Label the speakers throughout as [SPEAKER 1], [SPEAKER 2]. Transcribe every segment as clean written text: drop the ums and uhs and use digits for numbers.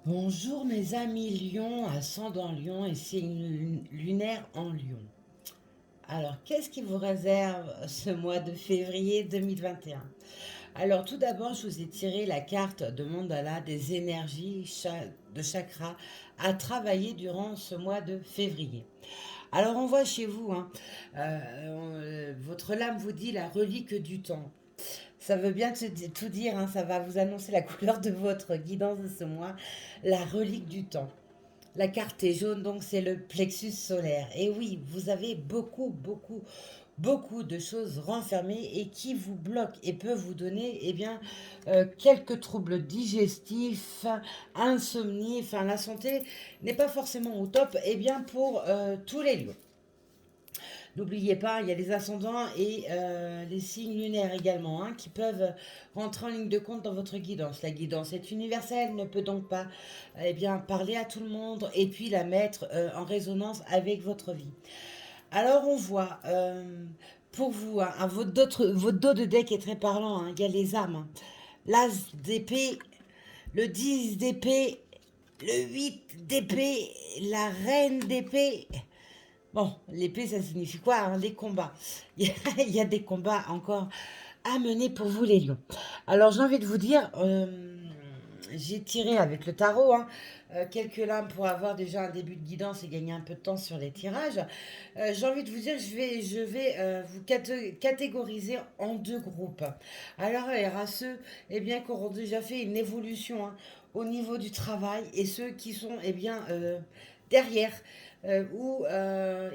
[SPEAKER 1] Bonjour mes amis Lion, ascendant Lion et signe lunaire en Lion. Alors, qu'est-ce qui vous réserve ce mois de février 2021? Alors, tout d'abord, je vous ai tiré la carte de mandala des énergies de chakra à travailler durant ce mois de février. Alors, on voit chez vous, hein, votre lame vous dit la relique du temps. Ça veut bien tout dire, hein, ça va vous annoncer la couleur de votre guidance de ce mois, la relique du temps. La carte est jaune, donc c'est le plexus solaire. Et oui, vous avez beaucoup de choses renfermées et qui vous bloquent et peuvent vous donner quelques troubles digestifs, insomnie, enfin la santé n'est pas forcément au top pour tous les lieux. N'oubliez pas, il y a les ascendants et les signes lunaires également qui peuvent rentrer en ligne de compte dans votre guidance. La guidance est universelle, ne peut donc pas parler à tout le monde et puis la mettre en résonance avec votre vie. Alors on voit, pour vous, votre dos de deck est très parlant, il y a les âmes. L'as d'épée, le 10 d'épée, le 8 d'épée, la reine d'épée. Bon, l'épée, ça signifie quoi, hein? Les combats. Il y a des combats encore à mener pour vous, les lions. Alors, j'ai envie de vous dire, j'ai tiré avec le tarot quelques lames pour avoir déjà un début de guidance et gagner un peu de temps sur les tirages. J'ai envie de vous dire, je vais vous catégoriser en deux groupes. Alors, il y aura ceux qui auront déjà fait une évolution au niveau du travail et ceux qui sont derrière où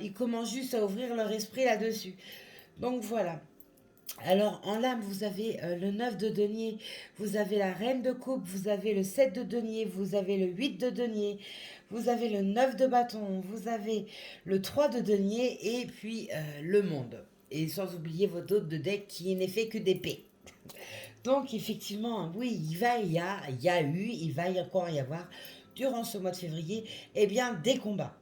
[SPEAKER 1] ils commencent juste à ouvrir leur esprit là-dessus. Donc voilà. Alors en lame, vous avez le 9 de denier, vous avez la reine de coupe, vous avez le 7 de denier, vous avez le 8 de denier, vous avez le 9 de bâton, vous avez le 3 de denier et puis le monde. Et sans oublier votre autre de deck qui n'est fait que d'épée. Donc effectivement, oui, il y a eu, il va y encore y avoir durant ce mois de février, des combats.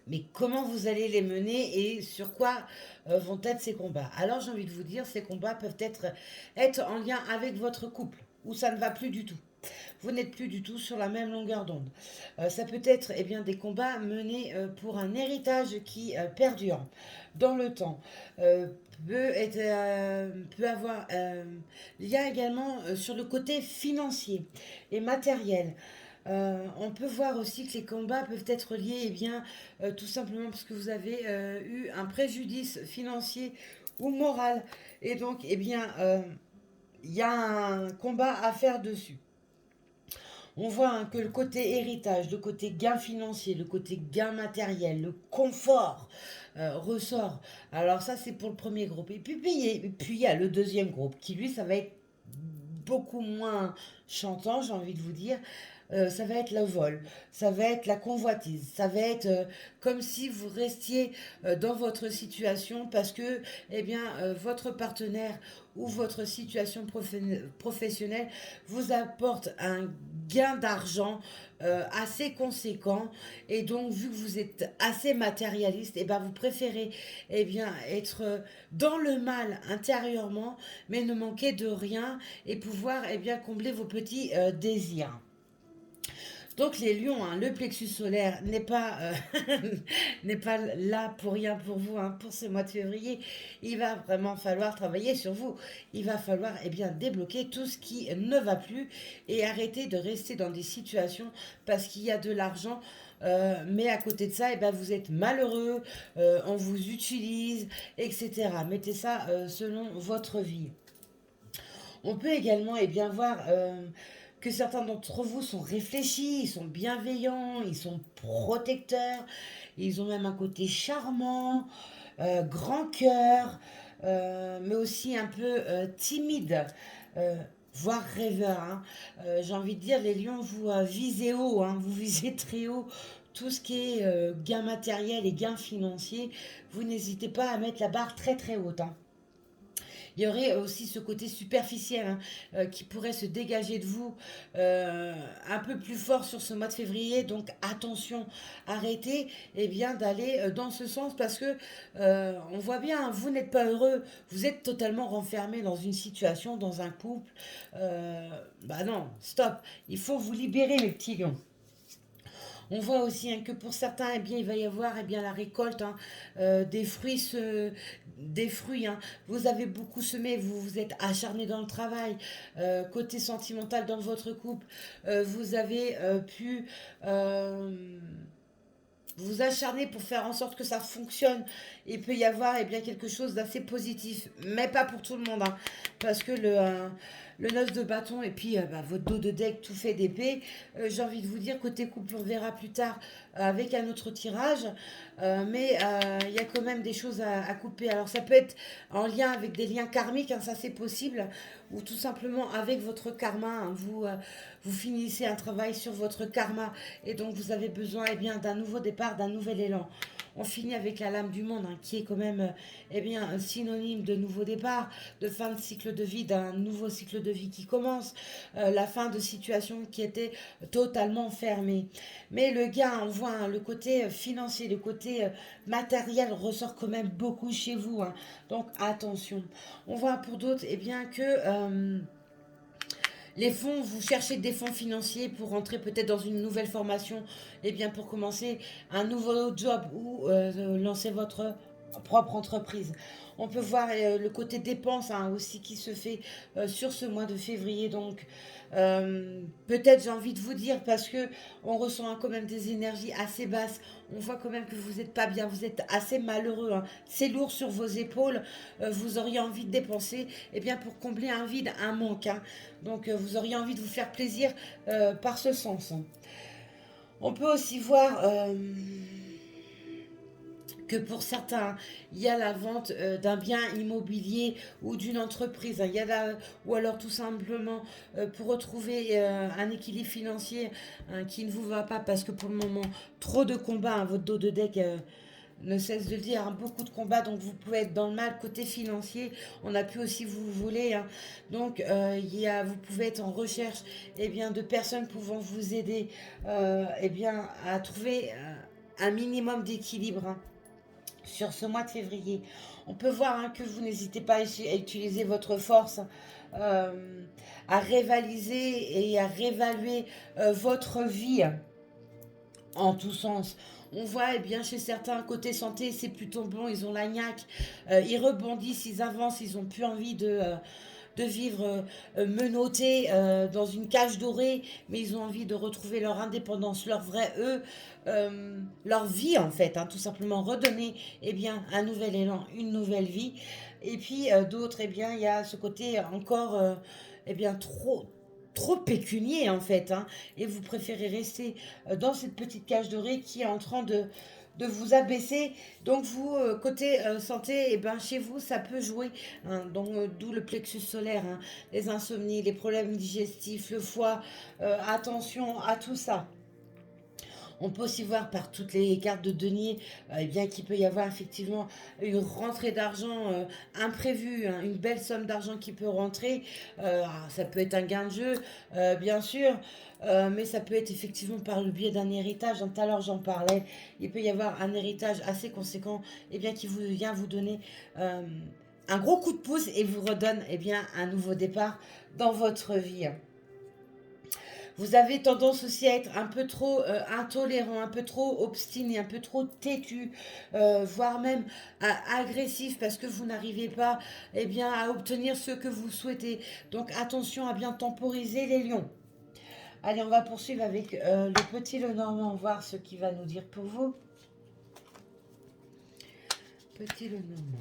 [SPEAKER 1] Mais comment vous allez les mener et sur quoi vont être ces combats? Alors j'ai envie de vous dire, ces combats peuvent être en lien avec votre couple, où ça ne va plus du tout. Vous n'êtes plus du tout sur la même longueur d'onde. Ça peut être des combats menés pour un héritage qui perdure dans le temps. Euh, peut avoir lien également sur le côté financier et matériel. On peut voir aussi que les combats peuvent être liés tout simplement parce que vous avez eu un préjudice financier ou moral. Et donc, il y a un combat à faire dessus. On voit que le côté héritage, le côté gain financier, le côté gain matériel, le confort ressort. Alors ça, c'est pour le premier groupe. Et puis, il y a le deuxième groupe qui, lui, ça va être beaucoup moins chantant, j'ai envie de vous dire. Ça va être le vol, ça va être la convoitise, ça va être comme si vous restiez dans votre situation parce que votre partenaire ou votre situation professionnelle vous apporte un gain d'argent assez conséquent et donc vu que vous êtes assez matérialiste vous préférez être dans le mal intérieurement mais ne manquer de rien et pouvoir combler vos petits désirs. Donc les lions, le plexus solaire n'est pas, n'est pas là pour rien pour vous, pour ce mois de février. Il va vraiment falloir travailler sur vous. Il va falloir débloquer tout ce qui ne va plus et arrêter de rester dans des situations parce qu'il y a de l'argent. Mais à côté de ça, vous êtes malheureux, on vous utilise, etc. Mettez ça selon votre vie. On peut également voir que certains d'entre vous sont réfléchis, ils sont bienveillants, ils sont protecteurs, ils ont même un côté charmant, grand cœur, mais aussi un peu timide, voire rêveur. J'ai envie de dire, les lions, vous visez haut, vous visez très haut. Tout ce qui est gain matériel et gain financier, vous n'hésitez pas à mettre la barre très très haute. Il y aurait aussi ce côté superficiel hein, qui pourrait se dégager de vous un peu plus fort sur ce mois de février. Donc attention, arrêtez bien d'aller dans ce sens parce que on voit bien, hein, vous n'êtes pas heureux, vous êtes totalement renfermé dans une situation, dans un couple. Bah non, stop, il faut vous libérer les petits lions. On voit aussi hein, que pour certains, il va y avoir la récolte hein, des fruits. Des fruits hein. Vous avez beaucoup semé, vous vous êtes acharné dans le travail. Côté sentimental dans votre couple, vous avez pu vous acharner pour faire en sorte que ça fonctionne. Il peut y avoir quelque chose d'assez positif, mais pas pour tout le monde. Hein, parce que le 9 de bâton et puis votre dos de deck tout fait d'épée, j'ai envie de vous dire, côté couple, on verra plus tard avec un autre tirage. Mais il y a quand même des choses à couper. Alors ça peut être en lien avec des liens karmiques, hein, ça c'est possible, ou tout simplement avec votre karma. Hein, vous finissez un travail sur votre karma et donc vous avez besoin d'un nouveau départ, d'un nouvel élan. On finit avec la lame du monde, hein, qui est quand même un synonyme de nouveau départ, de fin de cycle de vie, d'un nouveau cycle de vie qui commence, la fin de situation qui était totalement fermée. Mais le gain, on voit hein, le côté financier, le côté matériel ressort quand même beaucoup chez vous. Hein. Donc attention. On voit pour d'autres que les fonds, vous cherchez des fonds financiers pour rentrer peut-être dans une nouvelle formation, pour commencer un nouveau job ou lancer votre propre entreprise. On peut voir le côté dépenses hein, aussi qui se fait sur ce mois de février. Donc, peut-être j'ai envie de vous dire parce que on ressent hein, quand même des énergies assez basses. On voit quand même que vous n'êtes pas bien, vous êtes assez malheureux. Hein. C'est lourd sur vos épaules. Vous auriez envie de dépenser pour combler un vide, un manque. Hein. Donc, vous auriez envie de vous faire plaisir par ce sens. Hein. On peut aussi voir que pour certains, il y a la vente d'un bien immobilier ou d'une entreprise. Hein. Il y a ou alors tout simplement pour retrouver un équilibre financier hein, qui ne vous va pas parce que pour le moment, trop de combats, hein, votre dos de deck ne cesse de le dire, hein, beaucoup de combats, donc vous pouvez être dans le mal côté financier, on a pu aussi vous voler, hein. Donc vous pouvez être en recherche de personnes pouvant vous aider à trouver un minimum d'équilibre. Hein sur ce mois de février. On peut voir hein, que vous n'hésitez pas à utiliser votre force, euh, à révaliser et à réévaluer votre vie en tous sens. On voit chez certains côté santé c'est plutôt bon, ils ont la niaque, ils rebondissent, ils avancent, ils n'ont plus envie de vivre menottés dans une cage dorée, mais ils ont envie de retrouver leur indépendance, leur vrai eux, leur vie en fait, hein, tout simplement redonner un nouvel élan, une nouvelle vie. Et puis d'autres, il y a ce côté encore trop pécunier en fait, hein, et vous préférez rester dans cette petite cage dorée qui est en train de vous abaisser. Donc vous, côté santé, chez vous, ça peut jouer. Hein, donc d'où le plexus solaire, hein, les insomnies, les problèmes digestifs, le foie. Attention à tout ça. On peut aussi voir par toutes les cartes de denier qu'il peut y avoir effectivement une rentrée d'argent imprévue, hein, une belle somme d'argent qui peut rentrer. Ça peut être un gain de jeu, bien sûr, mais ça peut être effectivement par le biais d'un héritage. Tout à l'heure, j'en parlais. Il peut y avoir un héritage assez conséquent qui vous vient vous donner un gros coup de pouce et vous redonne un nouveau départ dans votre vie. Vous avez tendance aussi à être un peu trop intolérant, un peu trop obstiné, un peu trop têtu, voire même agressif parce que vous n'arrivez pas à obtenir ce que vous souhaitez. Donc attention à bien temporiser les lions. Allez, on va poursuivre avec le petit Lenormand, voir ce qu'il va nous dire pour vous. Petit Lenormand.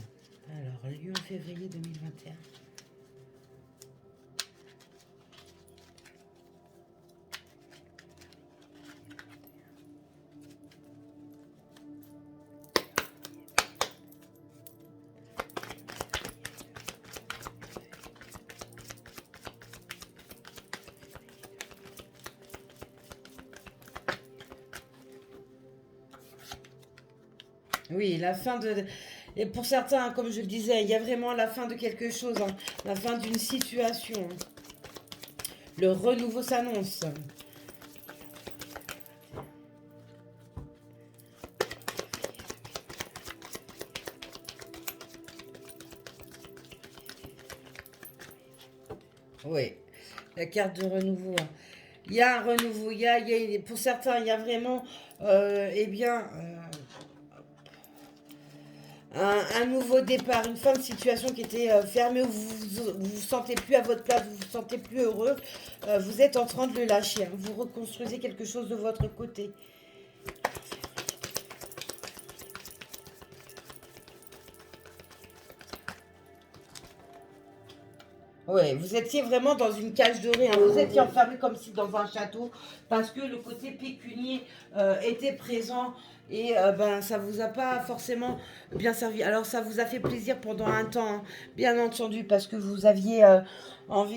[SPEAKER 1] Alors, Lion février 2021. Oui, Et pour certains, comme je le disais, il y a vraiment la fin de quelque chose, hein, la fin d'une situation. Le renouveau s'annonce. Oui, la carte de renouveau, hein. Il y a un renouveau, pour certains, il y a vraiment, eh bien, un nouveau départ, une fin de situation qui était fermée, où vous sentez plus à votre place, vous vous sentez plus heureux. Vous êtes en train de le lâcher, hein. Vous reconstruisez quelque chose de votre côté. Ouais, vous étiez vraiment dans une cage dorée, hein. Vous étiez enfermé comme si dans un château parce que le côté pécunier était présent et ben ça vous a pas forcément bien servi. Alors ça vous a fait plaisir pendant un temps, hein, bien entendu, parce que vous aviez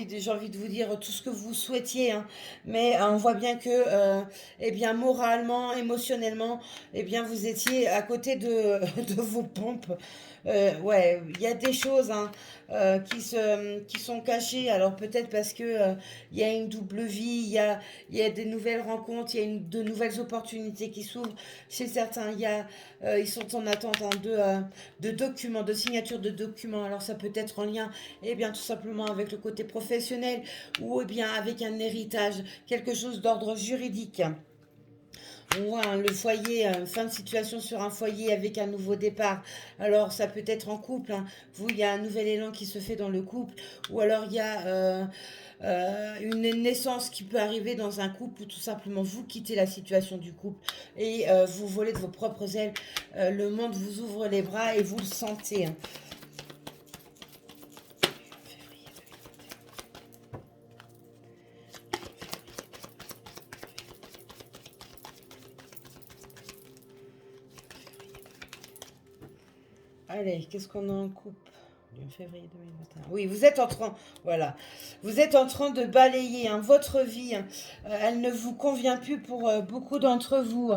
[SPEAKER 1] j'ai envie de vous dire tout ce que vous souhaitiez, hein. Mais on voit bien que eh bien moralement, émotionnellement, eh bien vous étiez à côté de, de vos pompes. Ouais, il y a des choses, hein, qui sont cachés. Alors peut-être parce que il y a une double vie, il y a des nouvelles rencontres, il y a de nouvelles opportunités qui s'ouvrent chez certains. Ils sont en attente, hein, de documents, de signature de documents. Alors ça peut être en lien, eh bien tout simplement avec le côté professionnel ou eh bien avec un héritage, quelque chose d'ordre juridique. On voit, hein, le foyer, fin de situation sur un foyer avec un nouveau départ. Alors ça peut être en couple, hein. Vous, il y a un nouvel élan qui se fait dans le couple, ou alors il y a une naissance qui peut arriver dans un couple, ou tout simplement vous quittez la situation du couple et vous volez de vos propres ailes. Le monde vous ouvre les bras et vous le sentez, hein. Allez, qu'est-ce qu'on a en couple? En février 2021. Oui, vous êtes en train, voilà, vous êtes en train de balayer, hein, votre vie, hein. Elle ne vous convient plus pour beaucoup d'entre vous.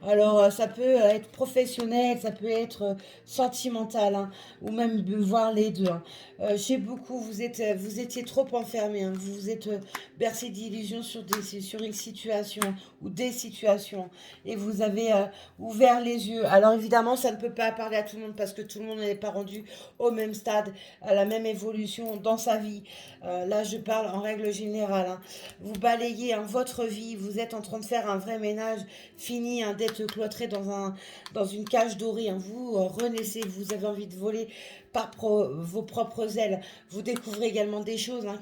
[SPEAKER 1] Alors, ça peut être professionnel, ça peut être sentimental, hein, ou même voir les deux, hein. Chez beaucoup, vous étiez trop enfermé, hein. Vous vous êtes bercé d'illusions sur une situation ou des situations, et vous avez ouvert les yeux. Alors évidemment, ça ne peut pas parler à tout le monde parce que tout le monde n'est pas rendu au même stade, à la même évolution dans sa vie. Là, je parle en règle générale, hein. Vous balayez, hein, votre vie, vous êtes en train de faire un vrai ménage, fini, hein, d'être cloîtré dans une cage dorée, hein. Vous renaissez, vous avez envie de voler par vos propres ailes. Vous découvrez également des choses, hein,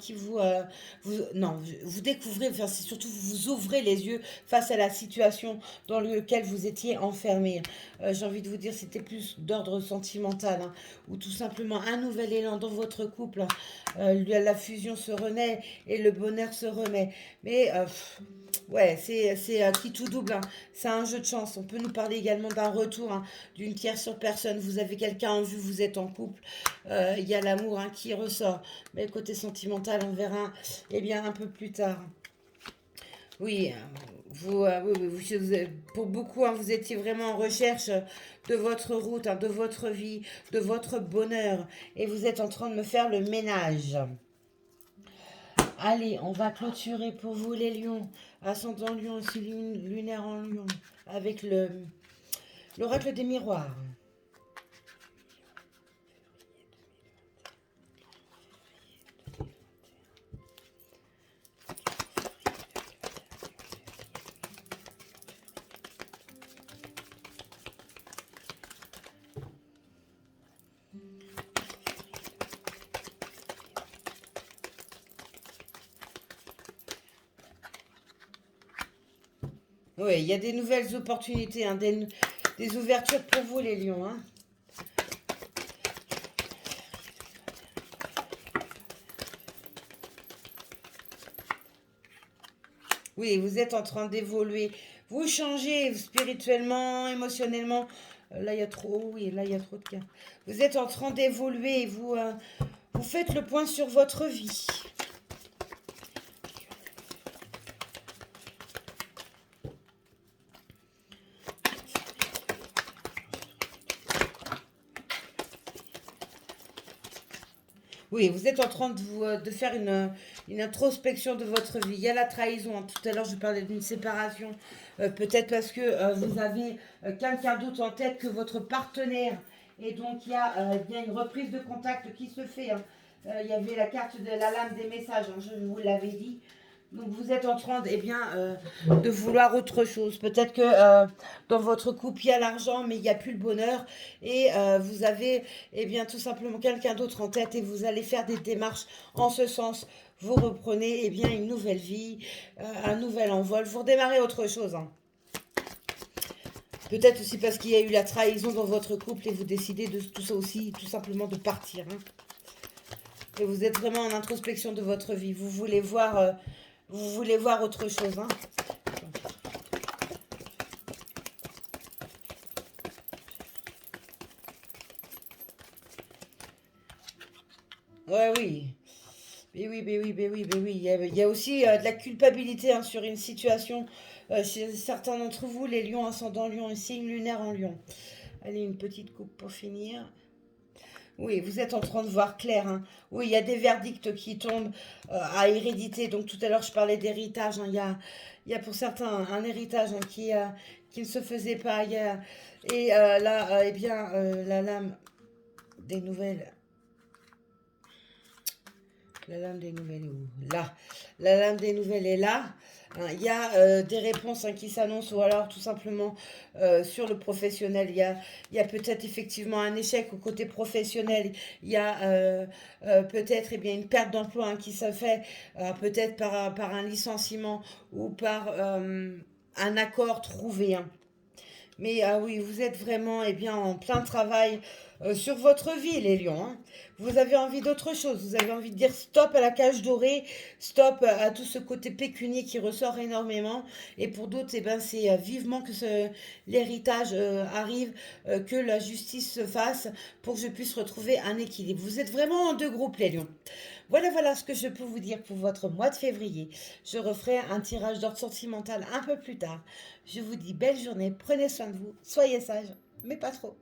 [SPEAKER 1] non, vous découvrez, enfin, c'est surtout vous ouvrez les yeux face à la situation dans laquelle vous étiez enfermé. J'ai envie de vous dire, c'était plus d'ordre sentimental, hein, ou tout simplement un nouvel élan dans votre couple, hein. La fusion se renaît et le bonheur se remet. Mais ouais, c'est qui tout double, hein. C'est un jeu de chance. On peut nous parler également d'un retour, hein, d'une tierce personne. Vous avez quelqu'un en vue, vous êtes en couple. Il y a l'amour, hein, qui ressort. Mais le côté sentimental, on verra, eh bien, un peu plus tard. Oui, pour beaucoup, hein, vous étiez vraiment en recherche de votre route, hein, de votre vie, de votre bonheur. Et vous êtes en train de me faire le ménage. Allez, on va clôturer pour vous les lions. Ascendant lion, aussi lunaire en lion. Avec l'oracle des miroirs. Oui, il y a des nouvelles opportunités, hein, des ouvertures pour vous les lions, hein. Oui, vous êtes en train d'évoluer. Vous changez spirituellement, émotionnellement. Là, il y a trop, oui, là, il y a trop de cas. Vous êtes en train d'évoluer et vous faites le point sur votre vie. Oui, vous êtes en train de faire une introspection de votre vie. Il y a la trahison, hein. Tout à l'heure, je parlais d'une séparation. Peut-être parce que vous avez quelqu'un d'autre en tête que votre partenaire. Et donc, il y a bien une reprise de contact qui se fait, hein. Il y avait la carte de la lame des messages, hein, je vous l'avais dit. Donc vous êtes en train eh bien, de vouloir autre chose. Peut-être que dans votre couple, il y a l'argent, mais il n'y a plus le bonheur. Et vous avez eh bien, tout simplement quelqu'un d'autre en tête et vous allez faire des démarches en ce sens. Vous reprenez eh bien, une nouvelle vie, un nouvel envol. Vous redémarrez autre chose, hein. Peut-être aussi parce qu'il y a eu la trahison dans votre couple et vous décidez de tout ça aussi, tout simplement de partir, hein. Et vous êtes vraiment en introspection de votre vie. Vous voulez voir autre chose, hein. Ouais, oui. Mais oui, mais oui, mais oui, mais oui. Il y a aussi de la culpabilité, hein, sur une situation. Chez certains d'entre vous, les lions ascendant lion et signe lunaire en lion. Allez, une petite coupe pour finir. Oui, vous êtes en train de voir clair, hein. Oui, il y a des verdicts qui tombent à hérédité. Donc tout à l'heure, je parlais d'héritage, hein. Il y a pour certains un héritage, hein, qui ne se faisait pas. Et là, eh bien, la lame des nouvelles. La lame des nouvelles est où? Là. La lame des nouvelles est là. Hein. Il y a des réponses, hein, qui s'annoncent ou alors tout simplement sur le professionnel. Il y a peut-être effectivement un échec au côté professionnel. Il y a peut-être eh bien, une perte d'emploi, hein, qui se fait peut-être par un licenciement ou par un accord trouvé, hein. Mais ah oui, vous êtes vraiment eh bien, en plein travail sur votre vie, les lions, hein. Vous avez envie d'autre chose. Vous avez envie de dire stop à la cage dorée, stop à tout ce côté pécunier qui ressort énormément. Et pour d'autres, eh ben, c'est vivement que l'héritage arrive, que la justice se fasse pour que je puisse retrouver un équilibre. Vous êtes vraiment en deux groupes, les lions. Voilà, voilà ce que je peux vous dire pour votre mois de février. Je referai un tirage d'ordre sentimental un peu plus tard. Je vous dis belle journée, prenez soin de vous, soyez sages, mais pas trop.